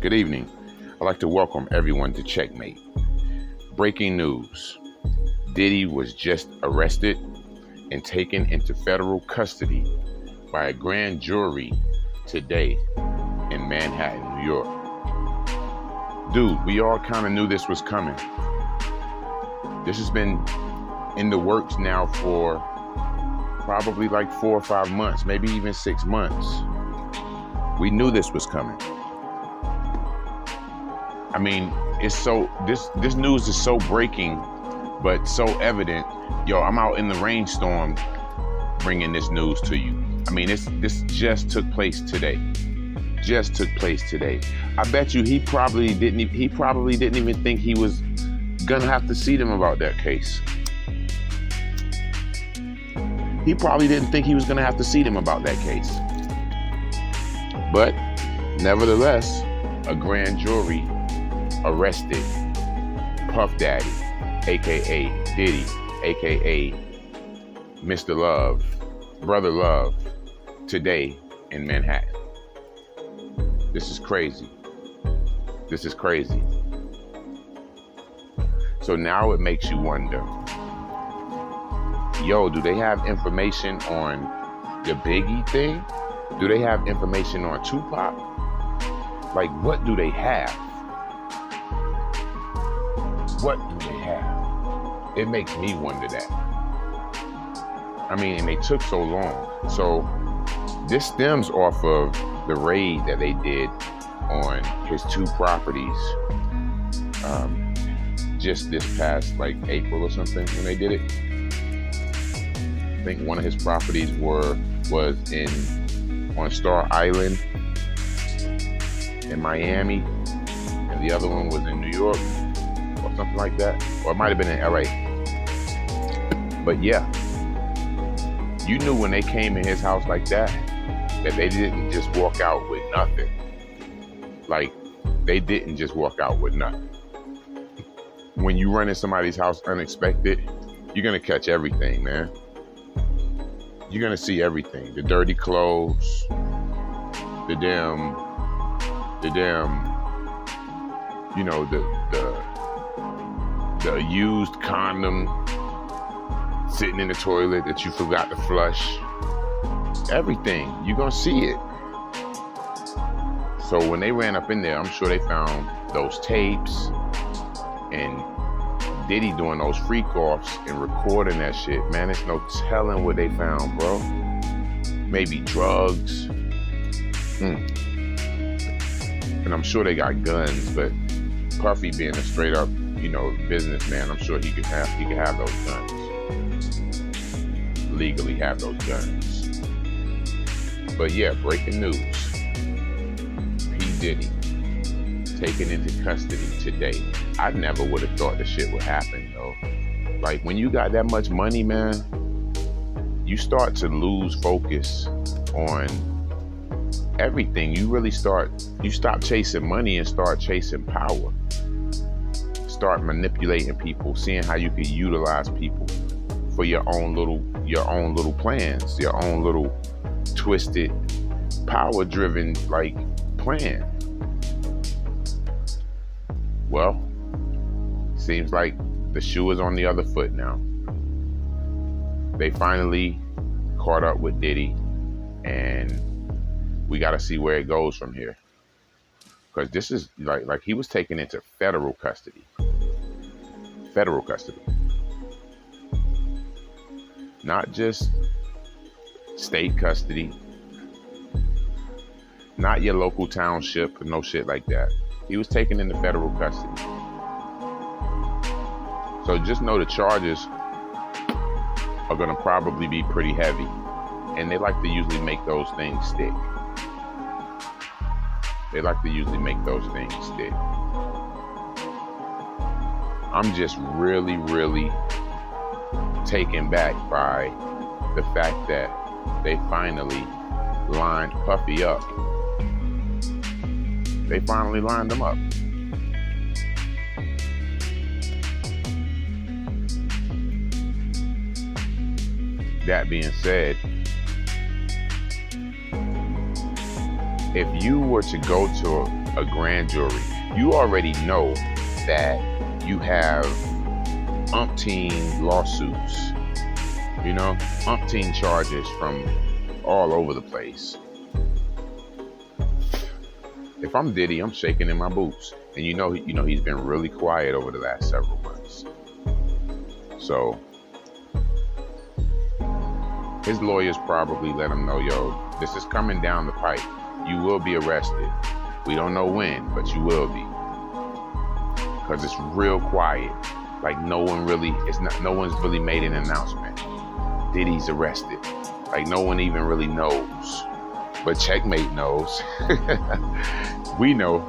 Good evening. I'd like to welcome everyone to Checkmate. Breaking news. Diddy was just arrested and taken into federal custody by a grand jury today in Manhattan, New York. Dude, we all kind of knew this was coming. This has been in the works now for probably like 4 or 5 months, maybe even 6 months. We knew this was coming. I mean, it's so, this news is so breaking, but so evident. Yo, I'm out in the rainstorm bringing this news to you. I mean, this just took place today. Just took place today. I bet you he probably didn't even think he was gonna have to see them about that case. He probably didn't think he was gonna have to see them about that case. But nevertheless, a grand jury arrested Puff Daddy, aka Diddy, aka Mr. Love, Brother Love, today in Manhattan. This is crazy. This is crazy. So now it makes you wonder, yo, do they have information on the Biggie thing? Do they have information on Tupac? Like, what do they have? What do they have? It makes me wonder that. I mean, and they took so long. So this stems off of the raid that they did on his 2 properties just this past like April or something when they did it. I think one of his properties was on Star Island in Miami, and the other one was in New York or something like that, or it might have been in LA. But yeah, you knew when they came in his house like that they didn't just walk out with nothing. Like, they didn't just walk out with nothing. When you run in somebody's house unexpected, you're gonna catch everything, man. You're gonna see everything. The dirty clothes, the damn, you know, the used condom sitting in the toilet that you forgot to flush. Everything, you're gonna see it. So when they ran up in there, I'm sure they found those tapes and Diddy doing those freak-offs and recording that shit. Man, there's no telling what they found, bro. Maybe drugs. And I'm sure they got guns, but Puffy being a straight up, you know, businessman, I'm sure he could have those guns. Legally have those guns. But yeah, breaking news. P. Diddy taken into custody today. I never would have thought this shit would happen, though. Like, when you got that much money, man, you start to lose focus on everything. You stop chasing money and start chasing power. Start manipulating people, seeing how you can utilize people for your own little plans, your own little twisted, power-driven like plan. Well, seems like the shoe is on the other foot now. They finally caught up with Diddy, and we got to see where it goes from here. Because this is like he was taken into federal custody. Federal custody. Not just state custody. Not your local township, no shit like that. He was taken into federal custody. So just know the charges are gonna probably be pretty heavy. And they like to usually make those things stick. I'm just really, really taken back by the fact that they finally lined Puffy up. They finally lined him up. That being said, if you were to go to a grand jury. You already know that you have umpteen lawsuits, umpteen charges from all over the place. If I'm Diddy, I'm shaking in my boots. And he's been really quiet over the last several months. So his lawyers probably let him know, yo, this is coming down the pipe. You will be arrested. We don't know when, but you will be. Because it's real quiet. Like no one's really made an announcement. Diddy's arrested. Like no one even really knows. But Checkmate knows. We know,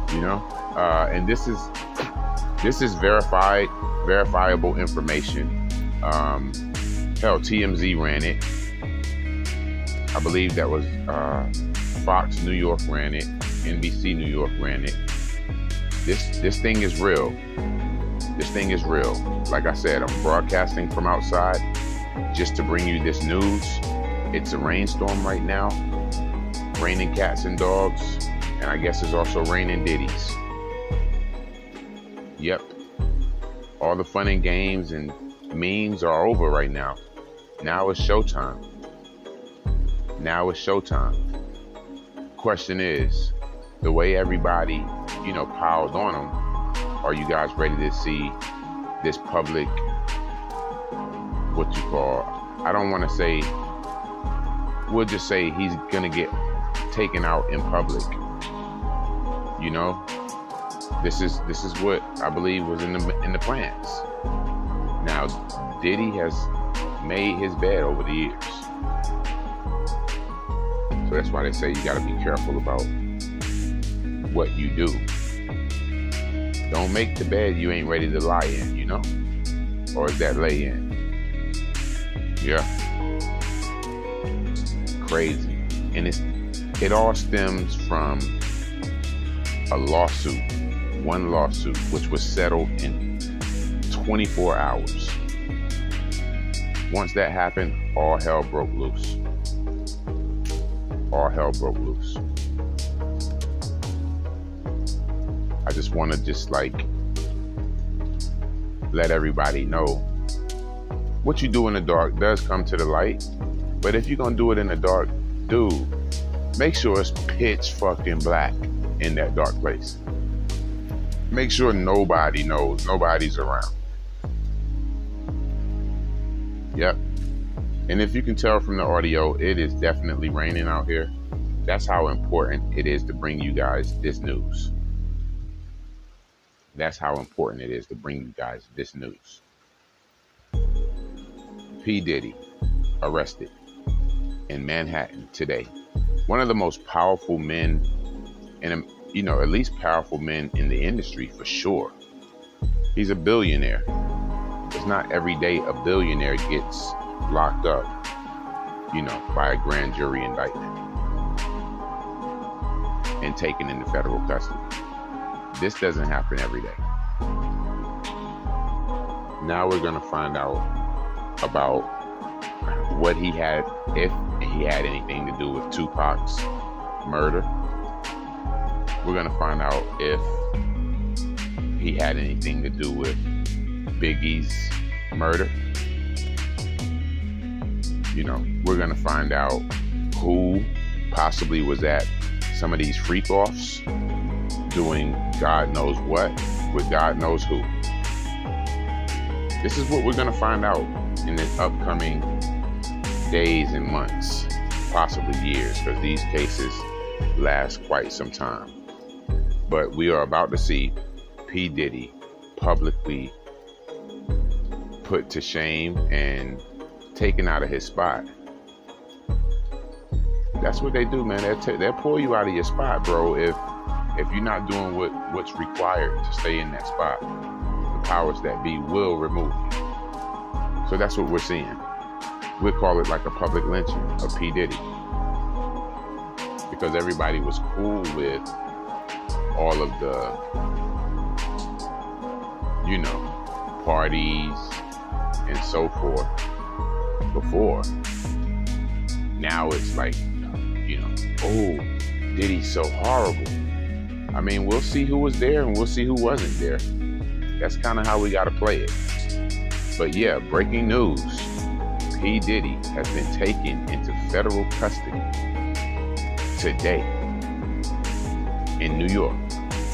and this is verifiable information. Hell, TMZ ran it. I believe that was Fox New York ran it. NBC New York ran it. This thing is real. This thing is real. Like I said, I'm broadcasting from outside just to bring you this news. It's a rainstorm right now. Raining cats and dogs. And I guess it's also raining Diddies. Yep. All the fun and games and memes are over right now. Now it's showtime. Question is, the way everybody, piled on them, are you guys ready to see this public, I don't want to say, we'll just say he's going to get taken out in public. This is what I believe was in the plans. Now, Diddy has made his bed over the years. So that's why they say you gotta be careful about what you do. Don't make the bed you ain't ready to lie in, Or is that lay in? Yeah. Crazy. And it all stems from one lawsuit, which was settled in 24 hours. Once that happened, all hell broke loose. I just want to let everybody know what you do in the dark does come to the light. But if you're going to do it in the dark, dude, make sure it's pitch fucking black in that dark place. Make sure nobody knows, nobody's around. Yep. And if you can tell from the audio, it is definitely raining out here. That's how important it is to bring you guys this news. P. Diddy arrested in Manhattan today. One of the most powerful men at least powerful men in the industry for sure. He's a billionaire. It's not every day a billionaire gets locked up, by a grand jury indictment and taken into federal custody. This doesn't happen every day. Now we're gonna find out about what he had, if he had anything to do with Tupac's murder. We're gonna find out if he had anything to do with Biggie's murder. We're gonna find out who possibly was at some of these freak-offs doing God knows what with God knows who. This is what we're gonna find out in the upcoming days and months, possibly years, because these cases last quite some time. But we are about to see P. Diddy publicly put to shame and taken out of his spot. That's what they do, man. They'll pull you out of your spot, bro, if you're not doing what's required to stay in that spot. The powers that be will remove you. So that's what we're seeing. We'll call it like a public lynching of P. Diddy. Because everybody was cool with all of the, parties and so forth before. Now it's like, oh, Diddy's so horrible. I mean, we'll see who was there and we'll see who wasn't there. That's kind of how we got to play it. But yeah, breaking news. P. Diddy has been taken into federal custody today in New York,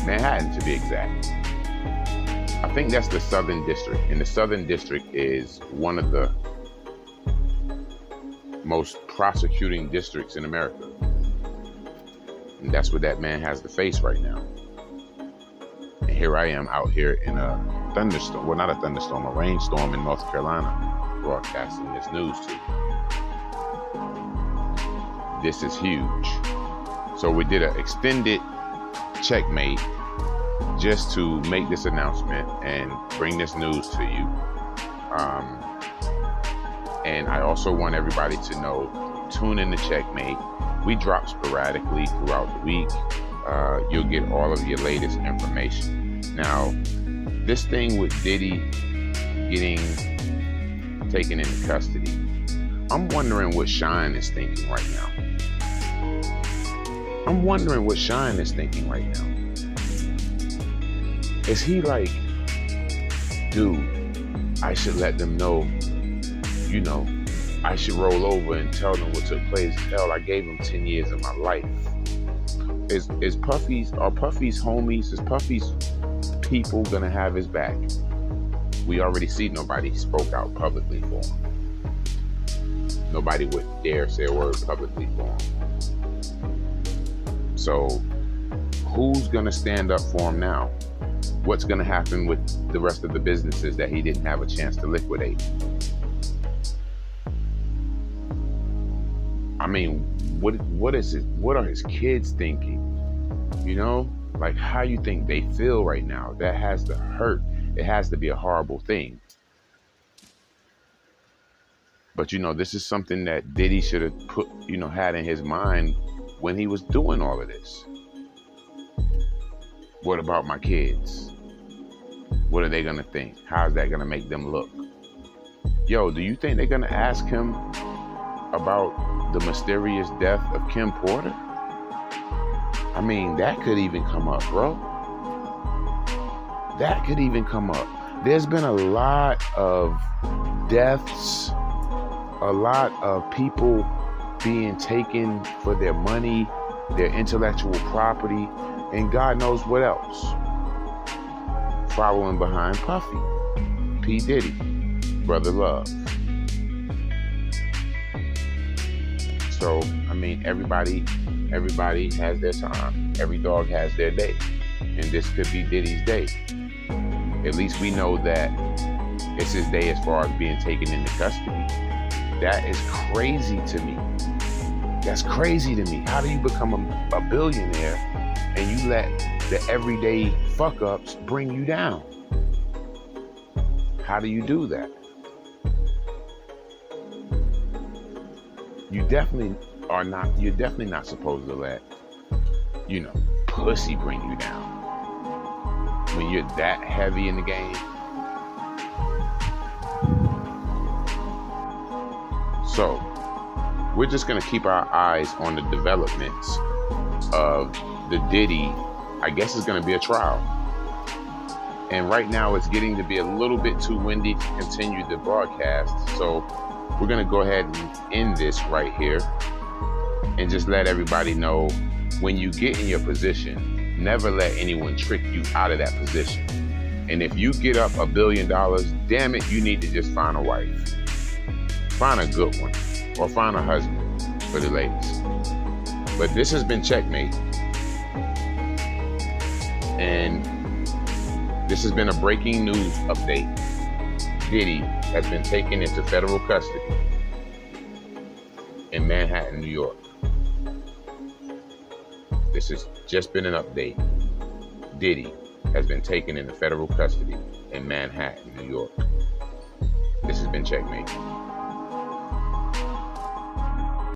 Manhattan to be exact. I think that's the Southern District, and the Southern District is one of the most prosecuting districts in America. And that's what that man has to face right now. And here I am out here in a thunderstorm, well, not a thunderstorm, a rainstorm in North Carolina, broadcasting this news to you. This is huge. So we did an extended checkmate just to make this announcement and bring this news to you. And I also want everybody to know, tune in to Checkmate. We drop sporadically throughout the week. You'll get all of your latest information. Now, this thing with Diddy getting taken into custody, I'm wondering what Shine is thinking right now. Is he like, dude, I should let them know, I should roll over and tell them what took place. Hell, I gave them 10 years of my life. Are Puffy's homies, is Puffy's people gonna have his back? We already see nobody spoke out publicly for him. Nobody would dare say a word publicly for him. So who's gonna stand up for him now? What's gonna happen with the rest of the businesses that he didn't have a chance to liquidate? I mean, what are his kids thinking? Like, how you think they feel right now? That has to hurt. It has to be a horrible thing. But this is something that Diddy should have had in his mind when he was doing all of this. What about my kids? What are they gonna think? How's that gonna make them look? Yo, do you think they're gonna ask him about the mysterious death of Kim Porter? I mean, that could even come up, bro. That could even come up. There's been a lot of deaths, a lot of people being taken for their money, their intellectual property, and God knows what else. Following behind Puffy, P. Diddy, Brother Love. So, I mean, everybody has their time. Every dog has their day. And this could be Diddy's day. At least we know that it's his day as far as being taken into custody. That is crazy to me. That's crazy to me. How do you become a billionaire and you let the everyday fuck-ups bring you down? How do you do that? You're definitely not supposed to let, pussy bring you down. When you're that heavy in the game. So, we're just gonna keep our eyes on the developments of the Diddy. I guess it's gonna be a trial. And right now it's getting to be a little bit too windy to continue the broadcast. So we're gonna go ahead and end this right here and just let everybody know, when you get in your position, never let anyone trick you out of that position. And if you get up $1 billion, damn it, you need to just find a wife. Find a good one, or find a husband for the ladies. But this has been Checkmate. And this has been a breaking news update. Diddy has been taken into federal custody in Manhattan, New York. This has just been an update. Diddy has been taken into federal custody in Manhattan, New York. This has been Checkmate.